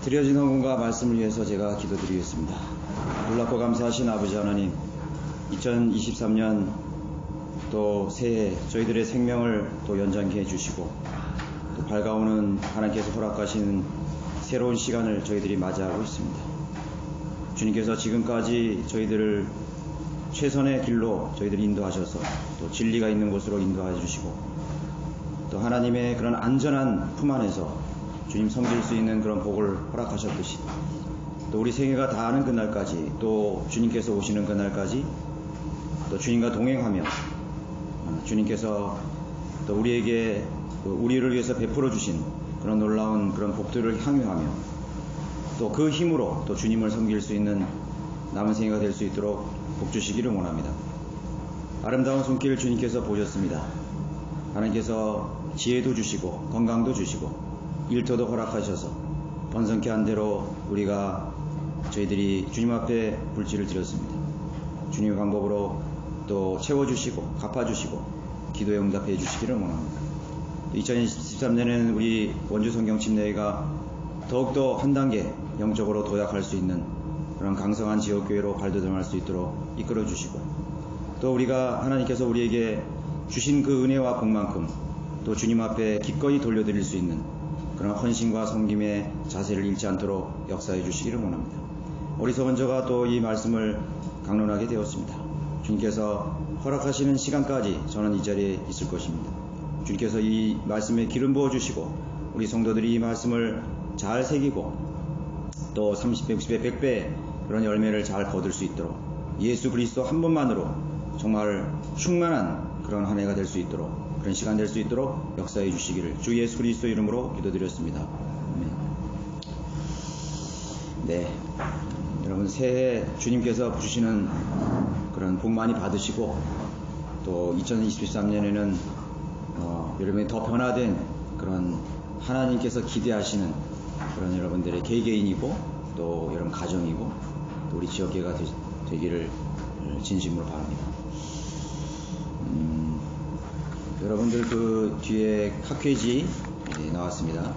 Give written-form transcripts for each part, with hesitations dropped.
드려진 헌금과 말씀을 위해서 제가 기도드리겠습니다. 놀랍고 감사하신 아버지 하나님, 2023년 또 새해 저희들의 생명을 또 연장케 해주시고 또 밝아오는 하나님께서 허락하시는 새로운 시간을 저희들이 맞이하고 있습니다. 주님께서 지금까지 저희들을 최선의 길로 저희들을 인도하셔서 또 진리가 있는 곳으로 인도해 주시고 또 하나님의 그런 안전한 품 안에서 주님 섬길 수 있는 그런 복을 허락하셨듯이 또 우리 생애가 다하는 그날까지 또 주님께서 오시는 그날까지 또 주님과 동행하며 주님께서 또 우리에게 우리를 위해서 베풀어 주신 그런 놀라운 그런 복들을 향유하며 또 그 힘으로 또 주님을 섬길 수 있는 남은 생애가 될 수 있도록 복 주시기를 원합니다. 아름다운 손길 주님께서 보셨습니다. 하나님께서 지혜도 주시고 건강도 주시고 일터도 허락하셔서 번성케 한 대로 우리가 저희들이 주님 앞에 불지를 드렸습니다. 주님의 방법으로 또 채워주시고 갚아주시고 기도에 응답해 주시기를 원합니다. 2023년에는 우리 원주 성경 침례회가 더욱더 한 단계 영적으로 도약할 수 있는 그런 강성한 지역교회로 발돋움할 수 있도록 이끌어 주시고 또 우리가 하나님께서 우리에게 주신 그 은혜와 복만큼 또 주님 앞에 기꺼이 돌려드릴 수 있는 그런 헌신과 섬김의 자세를 잃지 않도록 역사해 주시기를 원합니다. 어리석은 저가 또 이 말씀을 강론하게 되었습니다. 주님께서 허락하시는 시간까지 저는 이 자리에 있을 것입니다. 주님께서 이 말씀에 기름 부어주시고 우리 성도들이 이 말씀을 잘 새기고 또 30배, 60배, 100배 그런 열매를 잘 거둘 수 있도록 예수 그리스도 한 분만으로 정말 충만한 그런 한 해가 될 수 있도록 그런 시간 될 수 있도록 역사해 주시기를 주 예수 그리스도 이름으로 기도드렸습니다. 아멘. 네, 여러분 새해 주님께서 주시는 그런 복 많이 받으시고 또 2023년에는 여러분이 더 변화된 그런 하나님께서 기대하시는 그런 여러분들의 개개인이고 또 여러분 가정이고 또 우리 지역계가 되기를 진심으로 바랍니다. 여러분들 그 뒤에 학회지 나왔습니다.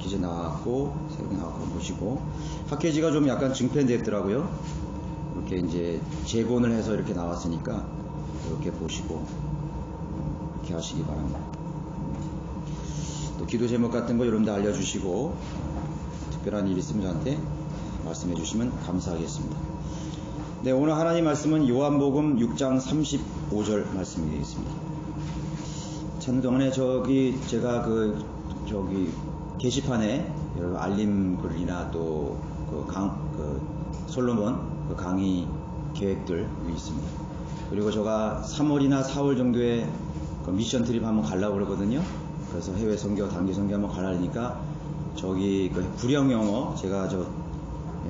기재 나왔고 새로 나왔고 보시고 학회지가 좀 약간 증편됐더라고요. 이렇게 이제 재본을 해서 이렇게 나왔으니까 이렇게 보시고 이렇게 하시기 바랍니다. 또 기도 제목 같은 거 여러분들 알려주시고 특별한 일 있으면 저한테 말씀해 주시면 감사하겠습니다. 네, 오늘 하나님 말씀은 요한복음 6장 35절 말씀이 되겠습니다. 참동안에 제가 게시판에 여러 알림 글이나 또 솔로몬 강의 계획들 있습니다. 그리고 제가 3월이나 4월 정도에 미션 트립 한번 가려고 그러거든요. 그래서 해외 선교, 단기 선교 한번 가려니까 구령 영어 제가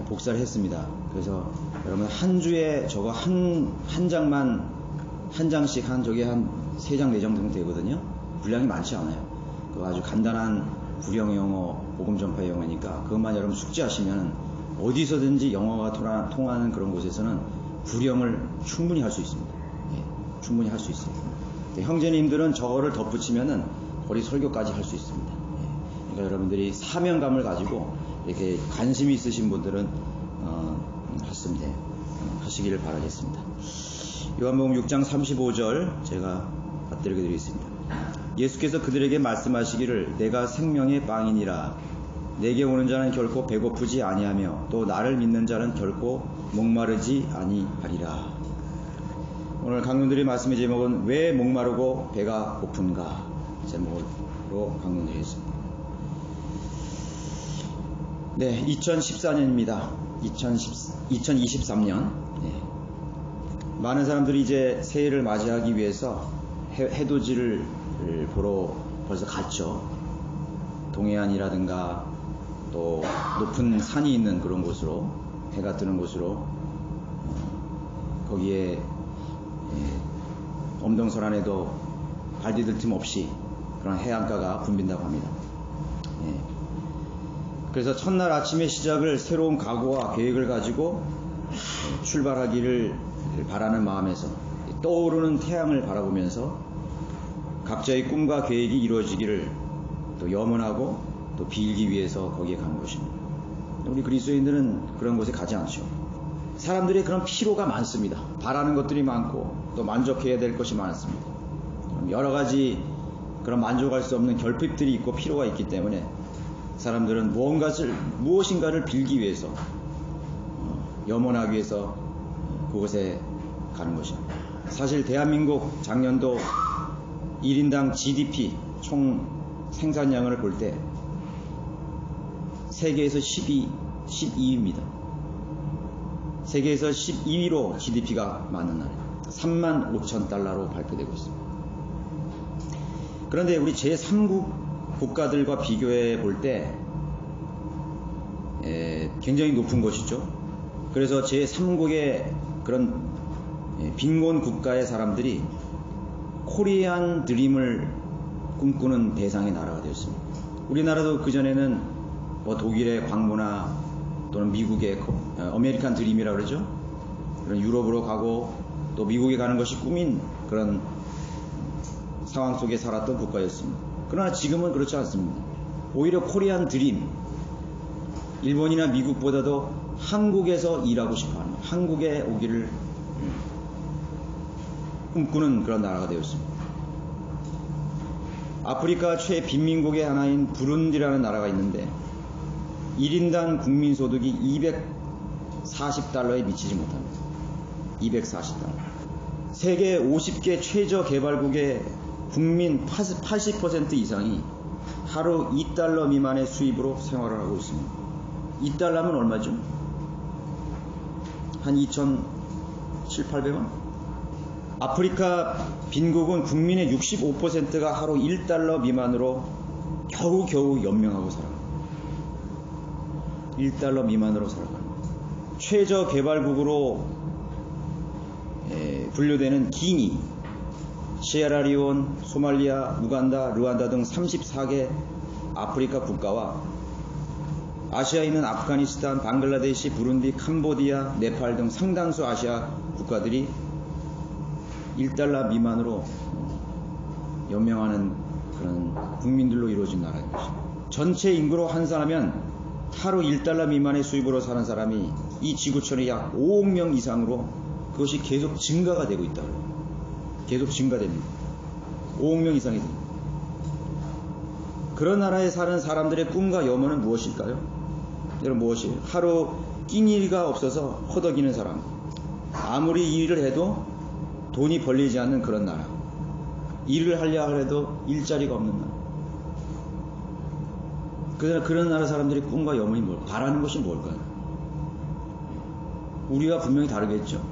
복사를 했습니다. 그래서 여러분 한 주에 저거 한 장만 한 장씩 한 3장 4장 정도 되거든요. 분량이 많지 않아요. 그 아주 간단한 구령 영어, 복음 전파 영어니까 그것만 여러분 숙지하시면 어디서든지 영어가 통하는 그런 곳에서는 구령을 충분히 할 수 있습니다. 예, 충분히 할 수 있어요. 형제님들은 저거를 덧붙이면은 거리 설교까지 할 수 있습니다. 예, 그러니까 여러분들이 사명감을 가지고 이렇게 관심이 있으신 분들은 하시기를 바라겠습니다. 요한복음 6장 35절 제가 받들게 드리겠습니다. 예수께서 그들에게 말씀하시기를 내가 생명의 빵이니라. 내게 오는 자는 결코 배고프지 아니하며 또 나를 믿는 자는 결코 목마르지 아니하리라. 오늘 강론들의 말씀의 제목은 왜 목마르고 배가 고픈가 제목으로 강론드리겠습니다. 네, 2014년입니다. 2023년. 네. 많은 사람들이 이제 새해를 맞이하기 위해서 해돋이를 보러 벌써 갔죠. 동해안이라든가 또 높은 산이 있는 그런 곳으로 해가 뜨는 곳으로 거기에 엄동설안에도 발 디딜 틈 없이 그런 해안가가 붐빈다고 합니다. 그래서 첫날 아침의 시작을 새로운 각오와 계획을 가지고 출발하기를 바라는 마음에서 떠오르는 태양을 바라보면서 각자의 꿈과 계획이 이루어지기를 또 염원하고 또 빌기 위해서 거기에 가는 것입니다. 우리 그리스도인들은 그런 곳에 가지 않죠. 사람들의 그런 피로가 많습니다. 바라는 것들이 많고 또 만족해야 될 것이 많습니다. 여러 가지 그런 만족할 수 없는 결핍들이 있고 피로가 있기 때문에 사람들은 무엇인가를 빌기 위해서, 염원하기 위해서 그곳에 가는 것입니다. 사실 대한민국 작년도 1인당 GDP 총 생산량을 볼 때 세계에서 12위입니다. 세계에서 12위로 GDP가 많은 나라, 35,000달러로 발표되고 있습니다. 그런데 우리 제3국 국가들과 비교해 볼 때 굉장히 높은 것이죠. 그래서 제3국의 그런 빈곤 국가의 사람들이 코리안 드림을 꿈꾸는 대상의 나라가 되었습니다. 우리나라도 그전에는 독일의 광고나 또는 미국의 아메리칸 드림이라고 그러죠. 그런 유럽으로 가고 또 미국에 가는 것이 꿈인 그런 상황 속에 살았던 국가였습니다. 그러나 지금은 그렇지 않습니다. 오히려 코리안 드림, 일본이나 미국보다도 한국에서 일하고 싶어하는, 한국에 오기를 꿈꾸는 그런 나라가 되었습니다. 아프리카 최빈민국의 하나인 부룬디라는 나라가 있는데 1인당 국민소득이 240달러에 미치지 못합니다. 240달러. 세계 50개 최저개발국의 국민 80% 이상이 하루 2달러 미만의 수입으로 생활을 하고 있습니다. 2달러면 얼마죠? 한 2,700~800원? 아프리카 빈국은 국민의 65%가 하루 1달러 미만으로 겨우겨우 연명하고 살아갑니다. 1달러 미만으로 살아갑니다. 최저개발국으로 분류되는 기니, 시에라리온, 소말리아, 우간다, 르완다 등 34개 아프리카 국가와 아시아에 있는 아프가니스탄, 방글라데시, 부룬디, 캄보디아, 네팔 등 상당수 아시아 국가들이 1달러 미만으로 연명하는 그런 국민들로 이루어진 나라인 것입니다. 전체 인구로 환산하면 하루 1달러 미만의 수입으로 사는 사람이 이 지구촌에 약 5억 명 이상으로 그것이 계속 증가가 되고 있다. 계속 증가됩니다. 5억 명 이상이 됩니다. 그런 나라에 사는 사람들의 꿈과 염원은 무엇일까요? 여러분, 무엇이에요? 하루 끼니가 없어서 허덕이는 사람, 아무리 일을 해도 돈이 벌리지 않는 그런 나라, 일을 하려 해도 일자리가 없는 나라. 그런 나라 사람들의 꿈과 염원이 뭘까요? 바라는 것이 뭘까요? 우리와 분명히 다르겠죠.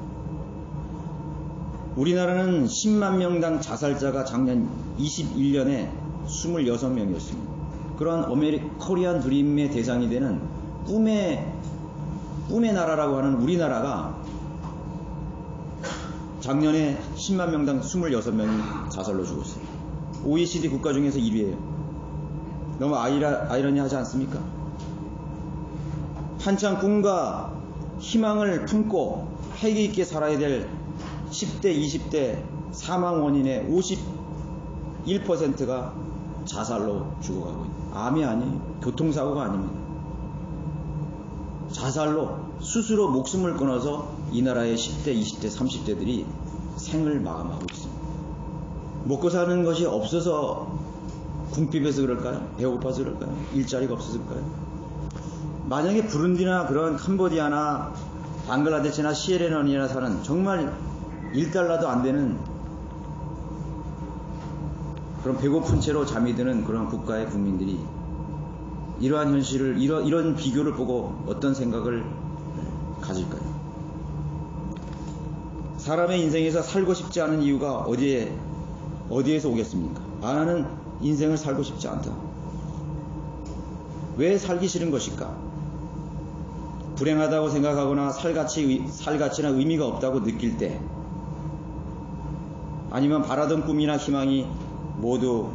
우리나라는 10만 명당 자살자가 작년 21년에 26명이었습니다. 그런 코리안 드림의 대상이 되는 꿈의 나라라고 하는 우리나라가 작년에 10만 명당 26명이 자살로 죽었어요. OECD 국가 중에서 1위예요. 너무 아이러니하지 않습니까? 한창 꿈과 희망을 품고 패기 있게 살아야 될 10대, 20대 사망 원인의 51%가 자살로 죽어가고 있다. 암이 아니에요. 교통사고가 아닙니다. 자살로 스스로 목숨을 끊어서 이 나라의 10대, 20대, 30대들이 생을 마감하고 있습니다. 먹고 사는 것이 없어서 궁핍해서 그럴까요? 배고파서 그럴까요? 일자리가 없어서 그럴까요? 만약에 부룬디나 그런 캄보디아나 방글라데시나 시에라리온이나 사는 정말 1달러도 안 되는 그런 배고픈 채로 잠이 드는 그런 국가의 국민들이 이러한 현실을, 이런 비교를 보고 어떤 생각을 가질까요? 사람의 인생에서 살고 싶지 않은 이유가 어디에서 오겠습니까? 나는 인생을 살고 싶지 않다. 왜 살기 싫은 것일까? 불행하다고 생각하거나 살가치나 의미가 없다고 느낄 때, 아니면 바라던 꿈이나 희망이 모두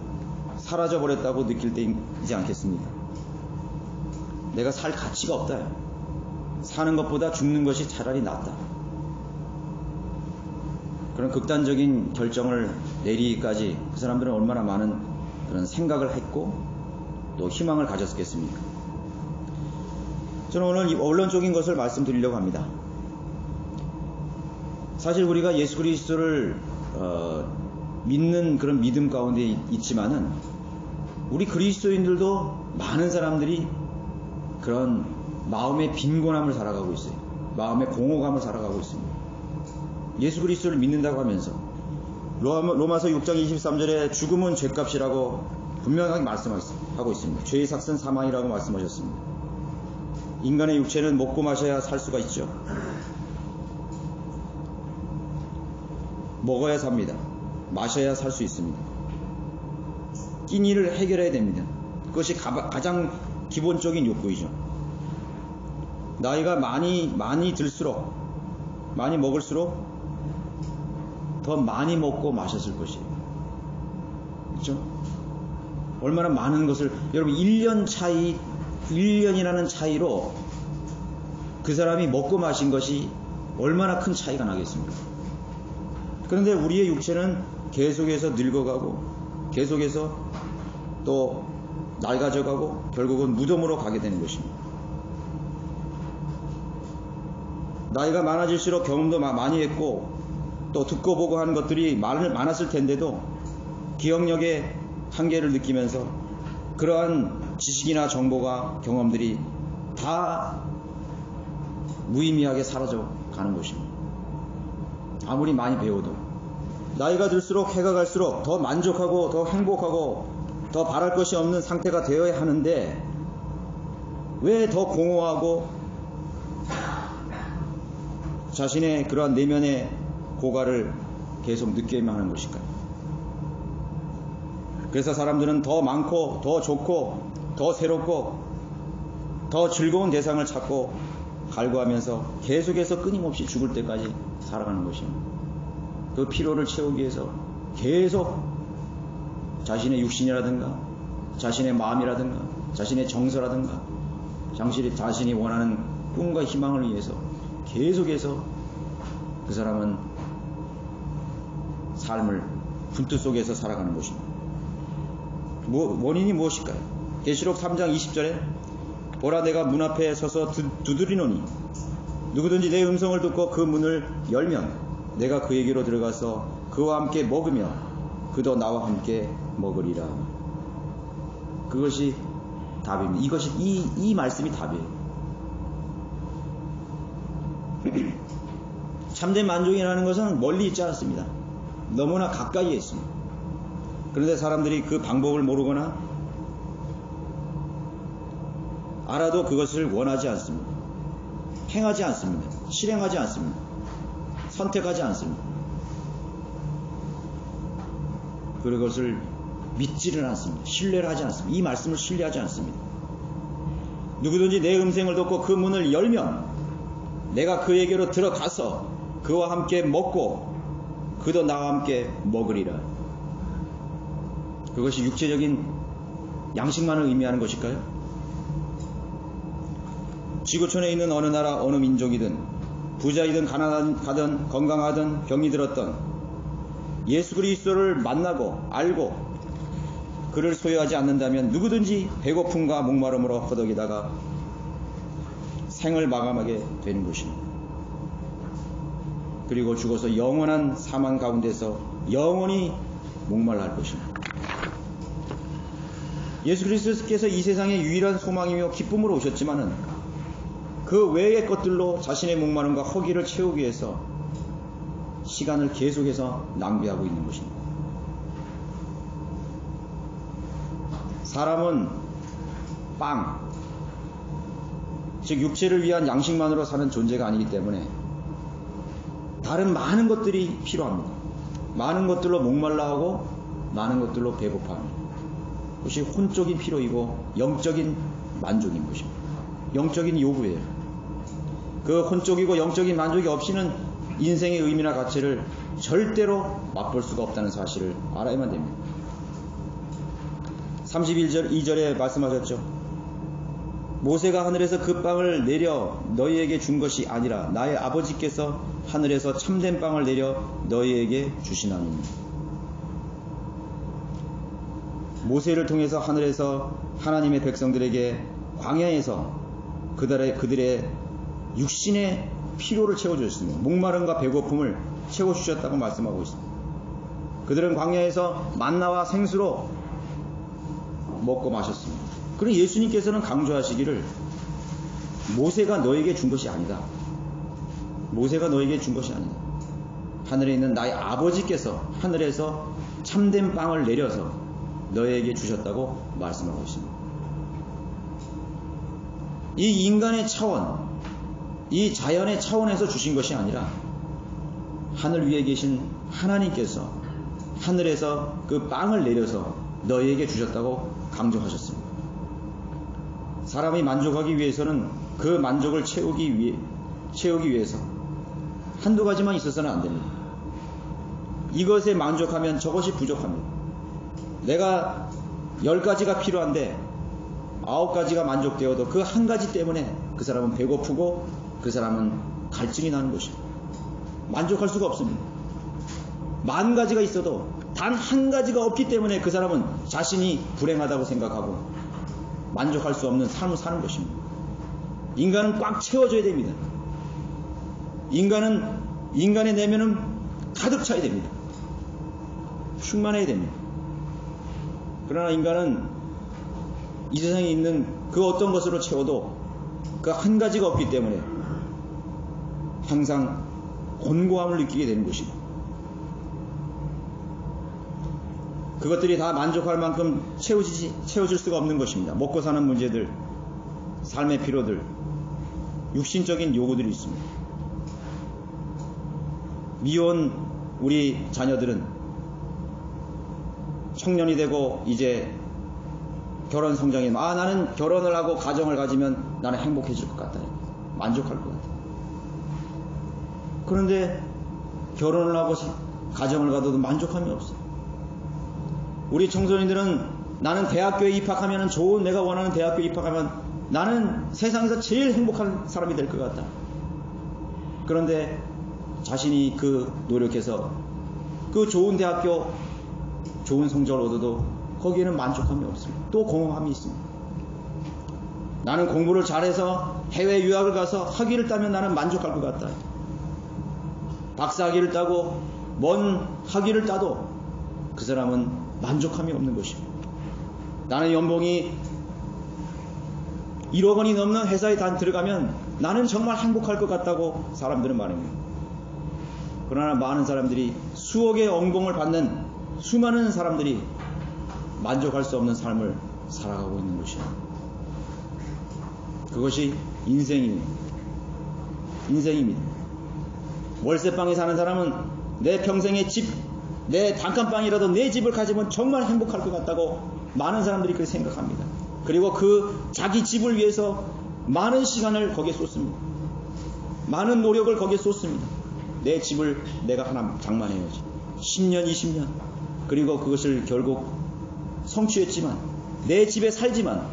사라져버렸다고 느낄 때이지 않겠습니까? 내가 살 가치가 없다. 사는 것보다 죽는 것이 차라리 낫다. 그런 극단적인 결정을 내리기까지 그 사람들은 얼마나 많은 그런 생각을 했고 또 희망을 가졌겠습니까? 저는 오늘 원론적인 것을 말씀드리려고 합니다. 사실 우리가 예수 그리스도를 믿는 그런 믿음 가운데 있지만은 우리 그리스도인들도 많은 사람들이 그런 마음의 빈곤함을 살아가고 있어요. 마음의 공허감을 살아가고 있습니다. 예수 그리스도를 믿는다고 하면서 로마서 6장 23절에 죽음은 죄값이라고 분명하게 말씀하고 있습니다. 죄의 삭은 사망이라고 말씀하셨습니다. 인간의 육체는 먹고 마셔야 살 수가 있죠. 먹어야 삽니다. 마셔야 살 수 있습니다. 끼니를 해결해야 됩니다. 그것이 가장 기본적인 욕구이죠. 나이가 많이 들수록, 많이 먹을수록 더 많이 먹고 마셨을 것이에요. 그렇죠? 얼마나 많은 것을, 여러분 1년이라는 차이로 그 사람이 먹고 마신 것이 얼마나 큰 차이가 나겠습니까? 그런데 우리의 육체는 계속해서 늙어가고 계속해서 또 낡아져가고 결국은 무덤으로 가게 되는 것입니다. 나이가 많아질수록 경험도 많이 했고 또 듣고 보고 하는 것들이 많았을 텐데도 기억력의 한계를 느끼면서 그러한 지식이나 정보가 경험들이 다 무의미하게 사라져 가는 것입니다. 아무리 많이 배워도 나이가 들수록 해가 갈수록 더 만족하고 더 행복하고 더 바랄 것이 없는 상태가 되어야 하는데 왜 더 공허하고 자신의 그러한 내면의 고갈을 계속 느끼게만 하는 것일까요? 그래서 사람들은 더 많고 더 좋고 더 새롭고 더 즐거운 대상을 찾고 갈구하면서 계속해서 끊임없이 죽을 때까지 살아가는 것입니다. 그 피로를 채우기 위해서 계속 자신의 육신이라든가 자신의 마음이라든가 자신의 정서라든가 자신이 원하는 꿈과 희망을 위해서 계속해서 그 사람은 삶을 분투 속에서 살아가는 것입니다. 원인이 무엇일까요? 계시록 3장 20절에 보라 내가 문 앞에 서서 두드리노니 누구든지 내 음성을 듣고 그 문을 열면 내가 그에게로 들어가서 그와 함께 먹으며 그도 나와 함께 먹으리라. 그것이 답입니다. 이 말씀이 답이에요. 참된 만족이라는 것은 멀리 있지 않습니다. 너무나 가까이에 있습니다. 그런데 사람들이 그 방법을 모르거나 알아도 그것을 원하지 않습니다. 행하지 않습니다. 실행하지 않습니다. 선택하지 않습니다. 그것을 믿지를 않습니다. 신뢰를 하지 않습니다. 이 말씀을 신뢰하지 않습니다. 누구든지 내 음성을 듣고 그 문을 열면 내가 그에게로 들어가서 그와 함께 먹고 그도 나와 함께 먹으리라. 그것이 육체적인 양식만을 의미하는 것일까요? 지구촌에 있는 어느 나라 어느 민족이든 부자이든 가난하든 건강하든 병이 들었던 예수 그리스도를 만나고 알고 그를 소유하지 않는다면 누구든지 배고픔과 목마름으로 허덕이다가 생을 마감하게 되는 것입니다. 그리고 죽어서 영원한 사망 가운데서 영원히 목말라 할 것입니다. 예수 그리스도께서 이 세상의 유일한 소망이며 기쁨으로 오셨지만은 그 외의 것들로 자신의 목마름과 허기를 채우기 위해서 시간을 계속해서 낭비하고 있는 것입니다. 사람은 빵, 즉 육체를 위한 양식만으로 사는 존재가 아니기 때문에 다른 많은 것들이 필요합니다. 많은 것들로 목말라하고 많은 것들로 배고파합니다. 그것이 혼적인 필요이고 영적인 만족인 것입니다. 영적인 요구예요. 그 혼적이고 영적인 만족이 없이는 인생의 의미나 가치를 절대로 맛볼 수가 없다는 사실을 알아야만 됩니다. 31절 말씀하셨죠. 모세가 하늘에서 그 빵을 내려 너희에게 준 것이 아니라 나의 아버지께서 하늘에서 참된 빵을 내려 너희에게 주시나니. 모세를 통해서 하늘에서 하나님의 백성들에게 광야에서 그들의 육신의 필요를 채워주셨습니다. 목마름과 배고픔을 채워주셨다고 말씀하고 있습니다. 그들은 광야에서 만나와 생수로 먹고 마셨습니다. 그리고 예수님께서는 강조하시기를 모세가 너에게 준 것이 아니다. 모세가 너에게 준 것이 아니다. 하늘에 있는 나의 아버지께서 하늘에서 참된 빵을 내려서 너에게 주셨다고 말씀하고 있습니다. 이 인간의 차원, 이 자연의 차원에서 주신 것이 아니라 하늘 위에 계신 하나님께서 하늘에서 그 빵을 내려서 너에게 주셨다고 강조하셨습니다. 사람이 만족하기 위해서는 그 만족을 채우기 위해서 한두 가지만 있어서는 안 됩니다. 이것에 만족하면 저것이 부족합니다. 내가 10가지가 필요한데 9가지가 만족되어도 그 한 가지 때문에 그 사람은 배고프고 그 사람은 갈증이 나는 것입니다. 만족할 수가 없습니다. 10,000가지가 있어도 단 한 가지가 없기 때문에 그 사람은 자신이 불행하다고 생각하고 만족할 수 없는 삶을 사는 것입니다. 인간은 꽉 채워져야 됩니다. 인간의 내면은 가득 차야 됩니다. 충만해야 됩니다. 그러나 인간은 이 세상에 있는 그 어떤 것으로 채워도 그 한 가지가 없기 때문에 항상 곤고함을 느끼게 되는 것입니다. 그것들이 다 만족할 만큼 채워질 수가 없는 것입니다. 먹고 사는 문제들, 삶의 필요들, 육신적인 요구들이 있습니다. 미혼 우리 자녀들은 청년이 되고 이제 결혼 성장이 나는 결혼을 하고 가정을 가지면 나는 행복해질 것 같다. 만족할 것 같다. 그런데 결혼을 하고 가정을 가도 만족함이 없어요. 우리 청소년들은 나는 대학교에 입학하면 내가 원하는 대학교에 입학하면 나는 세상에서 제일 행복한 사람이 될 것 같다. 그런데 자신이 노력해서 그 좋은 대학교 좋은 성적을 얻어도 거기에는 만족함이 없습니다. 또 공허함이 있습니다. 나는 공부를 잘해서 해외 유학을 가서 학위를 따면 나는 만족할 것 같다. 박사학위를 따고 먼 학위를 따도 그 사람은 만족함이 없는 것입니다. 나는 연봉이 1억 원이 넘는 회사에 들어가면 나는 정말 행복할 것 같다고 사람들은 말합니다. 그러나 많은 사람들이 수억의 연봉을 받는 수많은 사람들이 만족할 수 없는 삶을 살아가고 있는 것입니다. 그것이 인생입니다. 월세방에 사는 사람은 내 평생의 내 단칸방이라도 내 집을 가지면 정말 행복할 것 같다고 많은 사람들이 그렇게 생각합니다. 그리고 자기 집을 위해서 많은 시간을 거기에 쏟습니다. 많은 노력을 거기에 쏟습니다. 내 집을 내가 하나 장만해야지. 10년, 20년. 그리고 그것을 결국 성취했지만, 내 집에 살지만,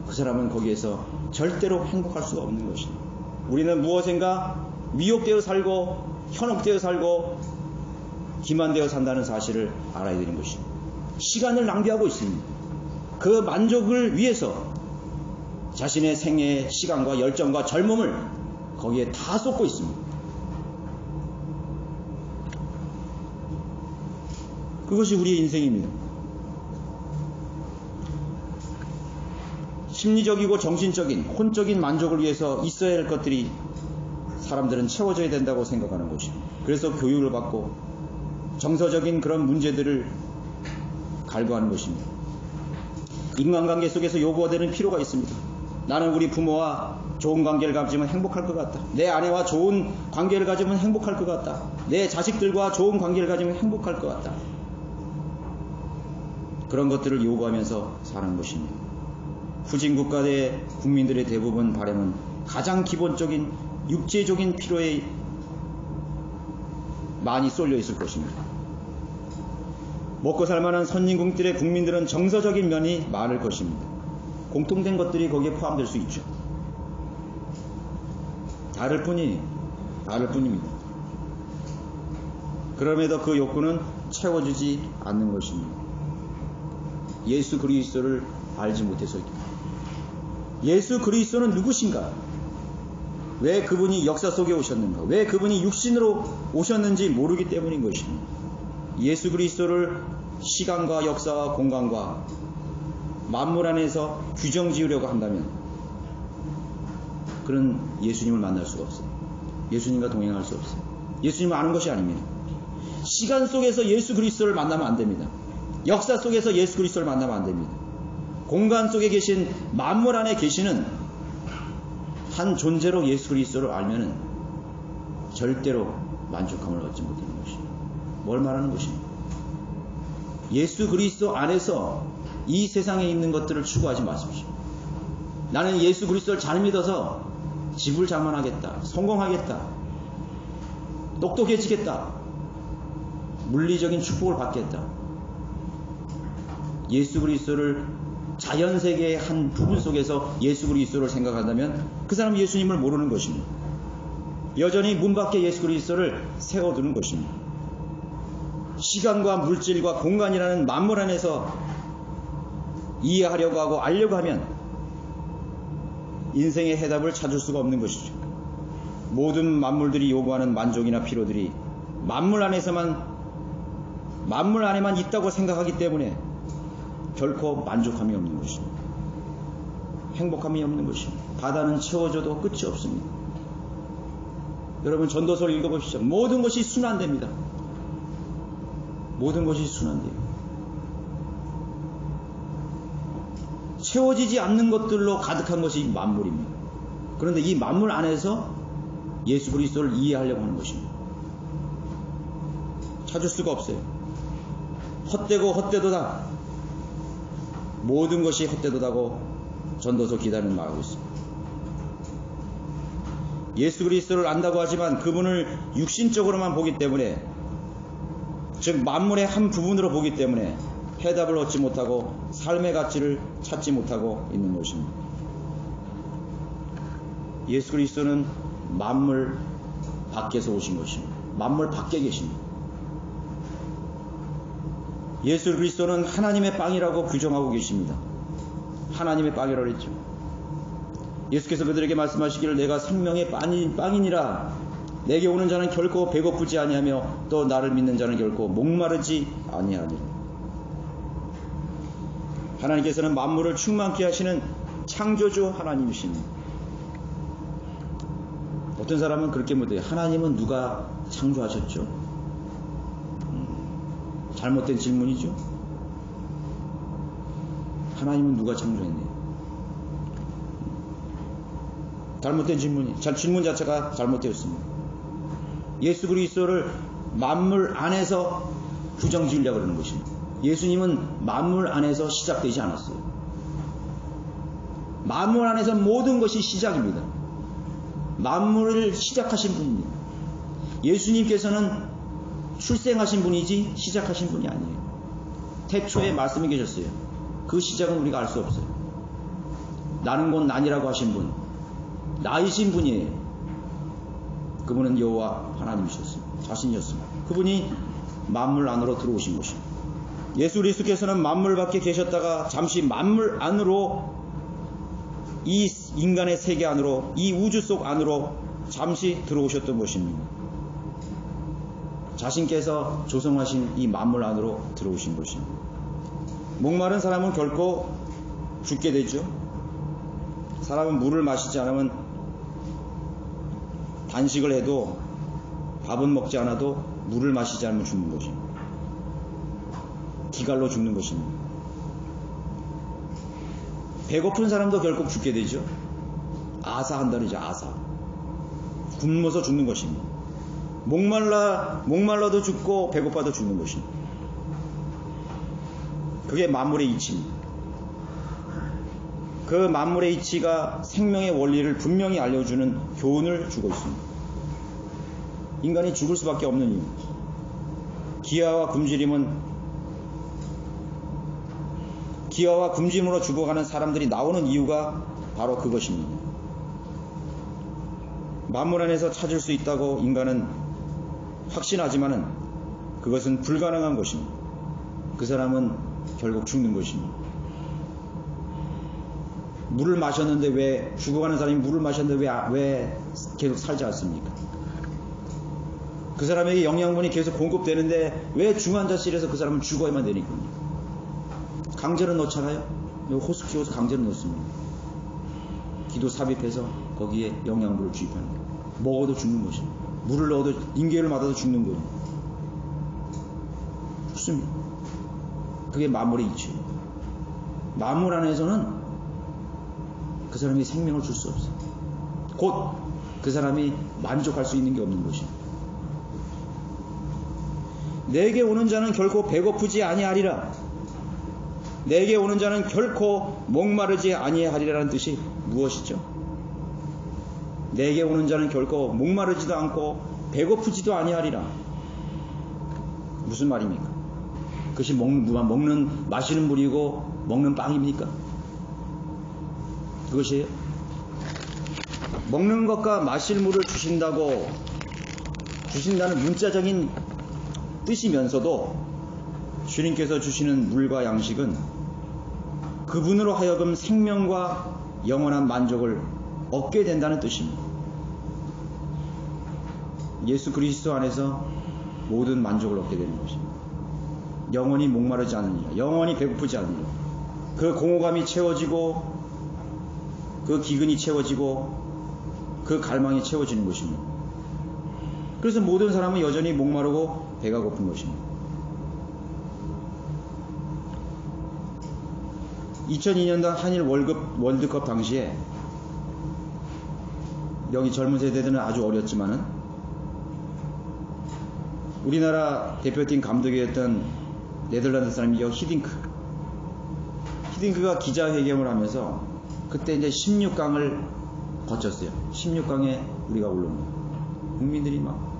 그 사람은 거기에서 절대로 행복할 수가 없는 것입니다. 우리는 무엇인가 미혹되어 살고, 현혹되어 살고, 기만되어 산다는 사실을 알아야 되는 것입니다. 시간을 낭비하고 있습니다. 그 만족을 위해서 자신의 생애의 시간과 열정과 젊음을 거기에 다 쏟고 있습니다. 그것이 우리의 인생입니다. 심리적이고 정신적인, 혼적인 만족을 위해서 있어야 할 것들이 사람들은 채워져야 된다고 생각하는 것입니다. 그래서 교육을 받고 정서적인 그런 문제들을 갈구하는 것입니다. 인간관계 속에서 요구되는 필요가 있습니다. 나는 우리 부모와 좋은 관계를 가지면 행복할 것 같다. 내 아내와 좋은 관계를 가지면 행복할 것 같다. 내 자식들과 좋은 관계를 가지면 행복할 것 같다. 그런 것들을 요구하면서 사는 것입니다. 후진국가의 국민들의 대부분 바람은 가장 기본적인 육체적인 필요에 많이 쏠려 있을 것입니다. 먹고 살만한 선진국들의 국민들은 정서적인 면이 많을 것입니다. 공통된 것들이 거기에 포함될 수 있죠. 다를 뿐입니다. 그럼에도 그 욕구는 채워지지 않는 것입니다. 예수 그리스도를 알지 못해서입니다. 예수 그리스도는 누구신가? 왜 그분이 역사 속에 오셨는가? 왜 그분이 육신으로 오셨는지 모르기 때문인 것입니다. 예수 그리스도를 시간과 역사와 공간과 만물 안에서 규정 지으려고 한다면 그런 예수님을 만날 수가 없어요. 예수님과 동행할 수 없어요. 예수님을 아는 것이 아닙니다. 시간 속에서 예수 그리스도를 만나면 안 됩니다. 역사 속에서 예수 그리스도를 만나면 안 됩니다. 공간 속에 계신 만물 안에 계시는 한 존재로 예수 그리스도를 알면은 절대로 만족함을 얻지 못하는 것입니다. 뭘 말하는 것입니까? 예수 그리스도 안에서 이 세상에 있는 것들을 추구하지 마십시오. 나는 예수 그리스도를 잘 믿어서 집을 장만하겠다, 성공하겠다, 똑똑해지겠다, 물리적인 축복을 받겠다. 예수 그리스도를 자연세계의 한 부분 속에서 예수 그리스도를 생각한다면 그 사람은 예수님을 모르는 것입니다. 여전히 문 밖에 예수 그리스도를 세워두는 것입니다. 시간과 물질과 공간이라는 만물 안에서 이해하려고 하고 알려고 하면 인생의 해답을 찾을 수가 없는 것이죠. 모든 만물들이 요구하는 만족이나 피로들이 만물 안에만 있다고 생각하기 때문에 결코 만족함이 없는 것입니다. 행복함이 없는 것입니다. 바다는 채워져도 끝이 없습니다. 여러분 전도서를 읽어보십시오. 모든 것이 순환됩니다. 모든 것이 순환돼요. 채워지지 않는 것들로 가득한 것이 만물입니다. 그런데 이 만물 안에서 예수 그리스도를 이해하려고 하는 것입니다. 찾을 수가 없어요. 헛되고 헛되도다. 모든 것이 헛되도다고 전도서 기자는 말하고 있습니다. 예수 그리스도를 안다고 하지만 그분을 육신적으로만 보기 때문에, 즉 만물의 한 부분으로 보기 때문에 해답을 얻지 못하고 삶의 가치를 찾지 못하고 있는 것입니다. 예수 그리스도는 만물 밖에서 오신 것입니다. 만물 밖에 계십니다. 예수 그리스도는 하나님의 빵이라고 규정하고 계십니다. 하나님의 빵이라고 했죠. 예수께서 그들에게 말씀하시기를 내가 생명의 빵이니라. 내게 오는 자는 결코 배고프지 아니하며 또 나를 믿는 자는 결코 목마르지 아니하리라. 하나님께서는 만물을 충만케 하시는 창조주 하나님이십니다. 어떤 사람은 그렇게 묻어요. 하나님은 누가 창조하셨죠? 잘못된 질문이죠. 하나님은 누가 창조했네요. 잘못된 질문이, 질문 자체가 잘못되었습니다. 예수 그리스도를 만물 안에서 규정 지으려고 그러는 것입니다. 예수님은 만물 안에서 시작되지 않았어요. 만물 안에서 모든 것이 시작입니다. 만물을 시작하신 분입니다. 예수님께서는 출생하신 분이지 시작하신 분이 아니에요. 태초에 말씀이 계셨어요. 그 시작은 우리가 알 수 없어요. 나는 곧 난이라고 하신 분, 나이신 분이에요. 그분은 여호와 하나님이셨습니다. 자신이었습니다. 그분이 만물 안으로 들어오신 것입니다. 예수 그리스도께서는 만물 밖에 계셨다가 잠시 만물 안으로, 이 인간의 세계 안으로, 이 우주 속 안으로 잠시 들어오셨던 것입니다. 자신께서 조성하신 이 만물 안으로 들어오신 것입니다. 목마른 사람은 결코 죽게 되죠. 사람은 물을 마시지 않으면, 단식을 해도 밥은 먹지 않아도 물을 마시지 않으면 죽는 것입니다. 기갈로 죽는 것입니다. 배고픈 사람도 결국 죽게 되죠. 아사한다는죠. 아사. 굶어서 죽는 것입니다. 목말라도 죽고 배고파도 죽는 것입니다. 그게 만물의 이치입니다. 그 만물의 이치가 생명의 원리를 분명히 알려주는 교훈을 주고 있습니다. 인간이 죽을 수밖에 없는 이유, 기아와 굶주림으로 죽어가는 사람들이 나오는 이유가 바로 그것입니다. 만물 안에서 찾을 수 있다고 인간은 확신하지만은 그것은 불가능한 것입니다. 그 사람은 결국 죽는 것입니다. 물을 마셨는데 왜 죽어가는 사람이 물을 마셨는데 왜 계속 살지 않습니까? 그 사람에게 영양분이 계속 공급되는데 왜 중환자실에서 그 사람은 죽어야만 되니까? 강제로 넣잖아요. 호스 키워서 강제로 넣습니다. 기도 삽입해서 거기에 영양분을 주입하는 거예요. 먹어도 죽는 것입니다. 물을 넣어도 인계를 맞아도 죽는 거예요. 죽습니다. 그게 마물의 이치예요. 마물 안에서는 그 사람이 생명을 줄 수 없어요. 곧 그 사람이 만족할 수 있는 게 없는 것입니다. 내게 오는 자는 결코 배고프지 아니하리라. 내게 오는 자는 결코 목마르지 아니하리라는 뜻이 무엇이죠? 내게 오는 자는 결코 목마르지도 않고 배고프지도 아니하리라. 무슨 말입니까? 그것이 먹는 마시는 물이고 먹는 빵입니까? 그것이에요? 먹는 것과 마실 물을 주신다는 문자적인 뜻이면서도 주님께서 주시는 물과 양식은 그분으로 하여금 생명과 영원한 만족을 얻게 된다는 뜻입니다. 예수 그리스도 안에서 모든 만족을 얻게 되는 것입니다. 영원히 목마르지 않으리라. 영원히 배고프지 않으리라. 그 공허감이 채워지고 그 기근이 채워지고 그 갈망이 채워지는 것입니다. 그래서 모든 사람은 여전히 목마르고 배가 고픈 것입니다. 2002년도 한일 월드컵 당시에 여기 젊은 세대들은 아주 어렸지만은 우리나라 대표팀 감독이었던 네덜란드 사람이죠. 히딩크가 기자회견을 하면서 그때 이제 16강을 거쳤어요. 16강에 우리가 올라온 거예요. 국민들이 막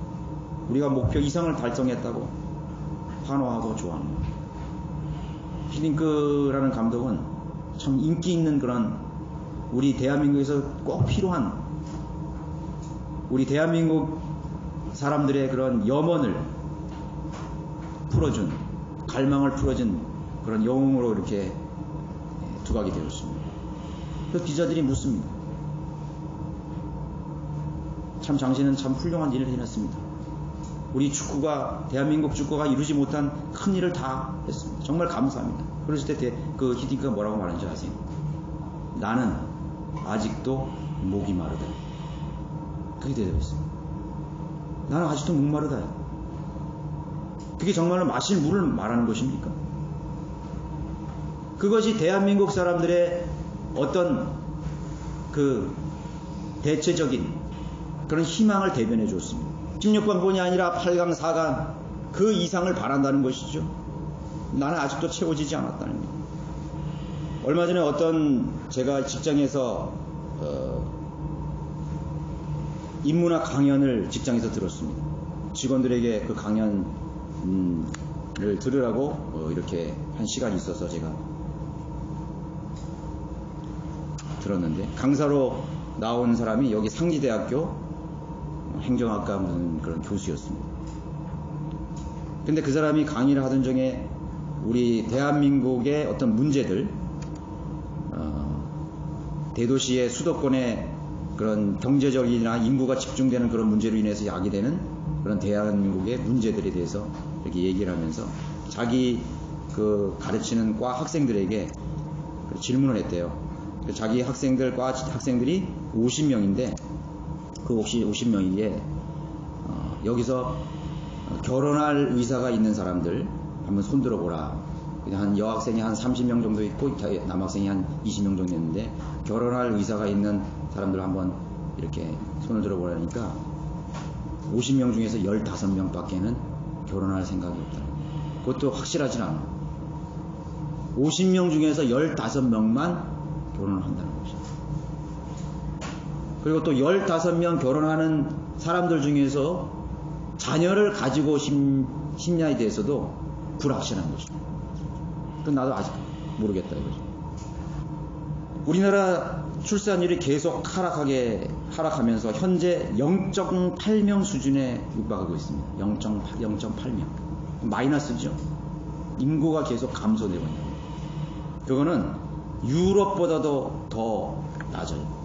우리가 목표 이상을 달성했다고 환호하고 좋아하는 거예요. 히딩크라는 감독은 참 인기 있는 그런 우리 대한민국에서 꼭 필요한 우리 대한민국 사람들의 그런 염원을 풀어준 갈망을 풀어준 그런 영웅으로 이렇게 두각이 되었습니다. 그래서 기자들이 묻습니다. 참 당신은 참 훌륭한 일을 해냈습니다. 우리 축구가 대한민국 축구가 이루지 못한 큰 일을 다 했습니다. 정말 감사합니다. 그랬을 때 그 히딩크가 뭐라고 말하는지 아세요? 나는 아직도 목이 마르다. 그게 대답했습니다. 나는 아직도 목마르다. 그게 정말로 마실 물을 말하는 것입니까? 그것이 대한민국 사람들의 어떤 그 대체적인 그런 희망을 대변해 줬습니다. 16강뿐이 아니라 8강, 4강 그 이상을 바란다는 것이죠. 나는 아직도 채워지지 않았다는 겁니다. 얼마 전에 제가 직장에서 인문학 강연을 직장에서 들었습니다. 직원들에게 그 강연을 들으라고 이렇게 한 시간이 있어서 제가 들었는데 강사로 나온 사람이 여기 상지대학교 행정학과 무슨 그런 교수였습니다. 근데 그 사람이 강의를 하던 중에 우리 대한민국의 어떤 문제들, 대도시의 수도권의 그런 경제적이나 인구가 집중되는 그런 문제로 인해서 야기되는 그런 대한민국의 문제들에 대해서 이렇게 얘기를 하면서 자기 그 가르치는 과 학생들에게 질문을 했대요. 자기 과 학생들이 50명인데 그 혹시 50명이기에 여기서 결혼할 의사가 있는 사람들 한번 손들어 보라. 한 여학생이 한 30명 정도 있고 남학생이 한 20명 정도 있는데 결혼할 의사가 있는 사람들 한번 이렇게 손을 들어 보라니까 50명 중에서 15명 밖에는 결혼할 생각이 없다. 그것도 확실하진 않아. 50명 중에서 15명만 결혼을 한다는 것이죠. 그리고 또 15명 결혼하는 사람들 중에서 자녀를 가지고 싶냐에 대해서도 불확실한 것이죠. 그건 나도 아직 모르겠다 이거죠. 우리나라 출산율이 계속 하락하면서 현재 0.8명 수준에 육박하고 있습니다. 0.8명. 마이너스죠. 인구가 계속 감소되고 있는 거예요. 그거는 유럽보다도 더 낮아요.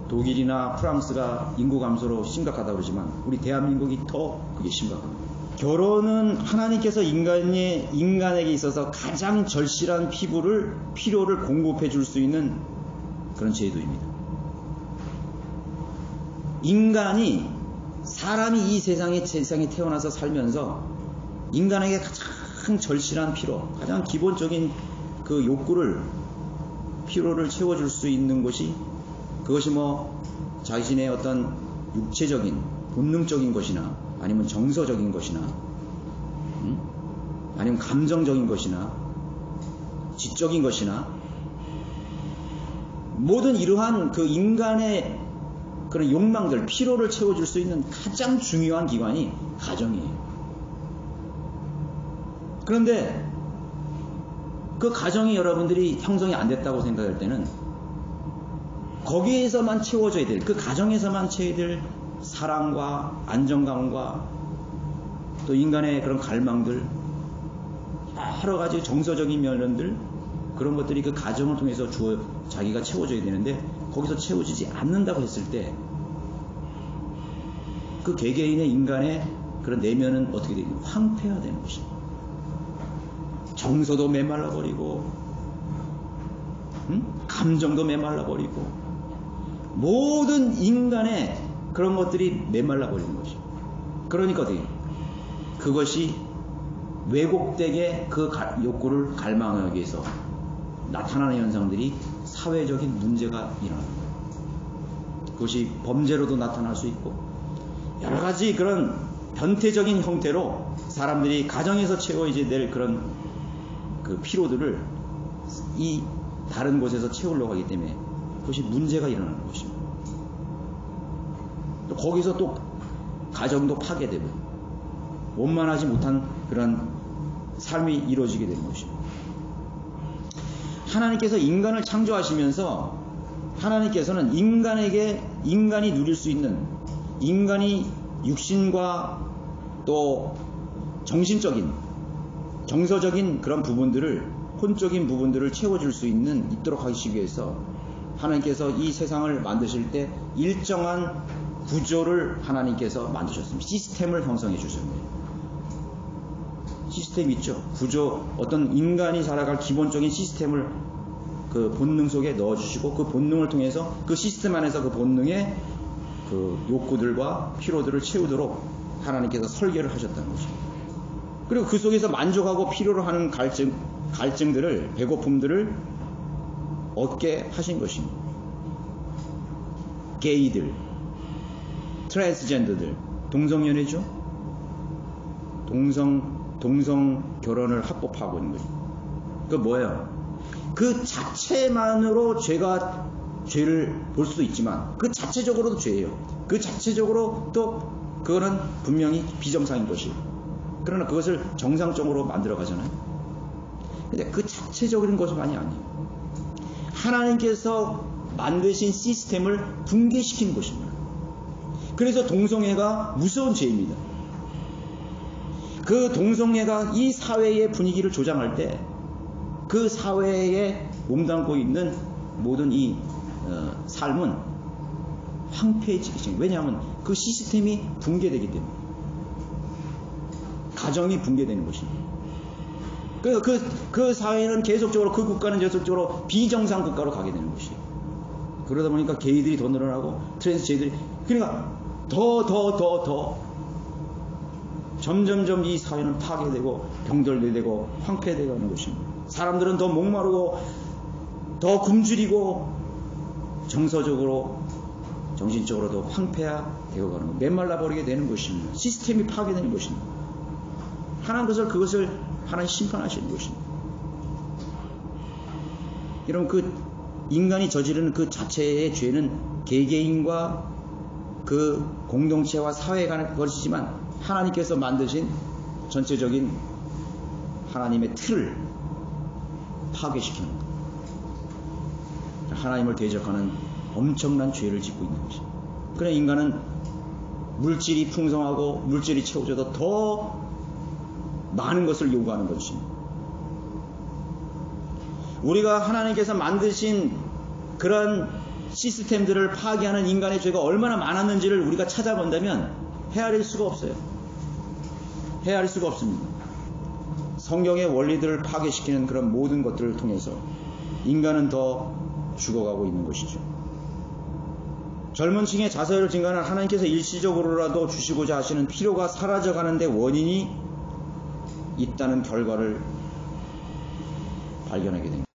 독일이나 프랑스가 인구 감소로 심각하다고 그러지만 우리 대한민국이 더 그게 심각합니다. 결혼은 하나님께서 인간에게 있어서 가장 절실한 필요를 공급해 줄 수 있는 그런 제도입니다. 사람이 이 세상에 태어나서 살면서 인간에게 가장 절실한 가장 기본적인 그 필요를 채워줄 수 있는 그것이 자신의 어떤 육체적인, 본능적인 것이나, 아니면 정서적인 것이나, 아니면 감정적인 것이나, 지적인 것이나, 모든 이러한 그 인간의 그런 욕망들, 필요를 채워줄 수 있는 가장 중요한 기관이 가정이에요. 그런데 그 가정이 여러분들이 형성이 안 됐다고 생각할 때는 거기에서만 채워져야 될, 그 가정에서만 채워야 될 사랑과 안정감과 또 인간의 그런 갈망들, 여러 가지 정서적인 면들, 그런 것들이 그 가정을 통해서 자기가 채워줘야 되는데 거기서 채워지지 않는다고 했을 때 그 개개인의 인간의 그런 내면은 어떻게 되냐, 황폐화 되는 것입니다. 정서도 메말라버리고, 감정도 메말라버리고, 모든 인간의 그런 것들이 메말라버리는 것입니다. 그러니까 그것이 왜곡되게 그 욕구를 갈망하기 위해서 나타나는 현상들이 사회적인 문제가 일어납니다. 그것이 범죄로도 나타날 수 있고, 여러 가지 그런 변태적인 형태로 사람들이 가정에서 채워야 될 그런 그 피로들을 이 다른 곳에서 채우려고 하기 때문에 그것이 문제가 일어나는 것입니다. 또 거기서 또 가정도 파괴되고 원만하지 못한 그런 삶이 이루어지게 되는 것입니다. 하나님께서 인간을 창조하시면서 하나님께서는 인간이 누릴 수 있는, 인간이 육신과 또 정신적인, 정서적인 그런 부분들을, 혼적인 부분들을 채워줄 수 있도록 하시기 위해서 하나님께서 이 세상을 만드실 때 일정한 구조를 하나님께서 만드셨습니다. 시스템을 형성해 주셨습니다. 시스템 있죠. 구조, 어떤 인간이 살아갈 기본적인 시스템을 그 본능 속에 넣어주시고, 그 본능을 통해서 그 시스템 안에서 그 본능의 그 욕구들과 피로들을 채우도록 하나님께서 설계를 하셨다는 것입니다. 그리고 그 속에서 만족하고 필요로 하는 갈증들을, 배고픔들을 얻게 하신 것입니다. 게이들, 트랜스젠더들, 동성연애죠. 동성 결혼을 합법화하고 있는 거죠. 그 뭐예요? 그 자체만으로 죄를 볼 수도 있지만 그 자체적으로도 죄예요. 그 자체적으로 또 그거는 분명히 비정상인 것이에요. 그러나 그것을 정상적으로 만들어 가잖아요. 근데 그 자체적인 것만이 아니에요. 하나님께서 만드신 시스템을 붕괴시키는 것입니다. 그래서 동성애가 무서운 죄입니다. 그 동성애가 이 사회의 분위기를 조장할 때 그 사회에 몸담고 있는 모든 이 삶은 황폐해지기 시작해요. 왜냐하면 그 시스템이 붕괴되기 때문에, 가정이 붕괴되는 것입니다. 그래서 그 사회는 계속적으로, 그 국가는 계속적으로 비정상 국가로 가게 되는 것이에요. 그러다 보니까 게이들이 더 늘어나고 트랜스제이들이, 그러니까 더 점점점 이 사회는 파괴되고 병들되고 황폐되고 하는 것입니다. 사람들은 더 목마르고 더 굶주리고 정서적으로 정신적으로도 황폐화되어 가는 것, 메말라 버리게 되는 것입니다. 시스템이 파괴되는 것입니다. 하나님 그것을 하나님 심판하시는 것입니다. 여러분, 그 인간이 저지르는 그 자체의 죄는 개개인과 그 공동체와 사회 간의 것이지만 하나님께서 만드신 전체적인 하나님의 틀을 파괴시키는 것, 하나님을 대적하는 엄청난 죄를 짓고 있는 것입니다. 그래 인간은 물질이 풍성하고 물질이 채워져도 더 많은 것을 요구하는 것입니다. 우리가 하나님께서 만드신 그런 시스템들을 파괴하는 인간의 죄가 얼마나 많았는지를 우리가 찾아본다면 헤아릴 수가 없어요. 헤아릴 수가 없습니다. 성경의 원리들을 파괴시키는 그런 모든 것들을 통해서 인간은 더 죽어가고 있는 것이죠. 젊은 층의 자살을 증가하는 하나님께서 일시적으로라도 주시고자 하시는 필요가 사라져가는 데 원인이 있다는 결과를 발견하게 됩니다.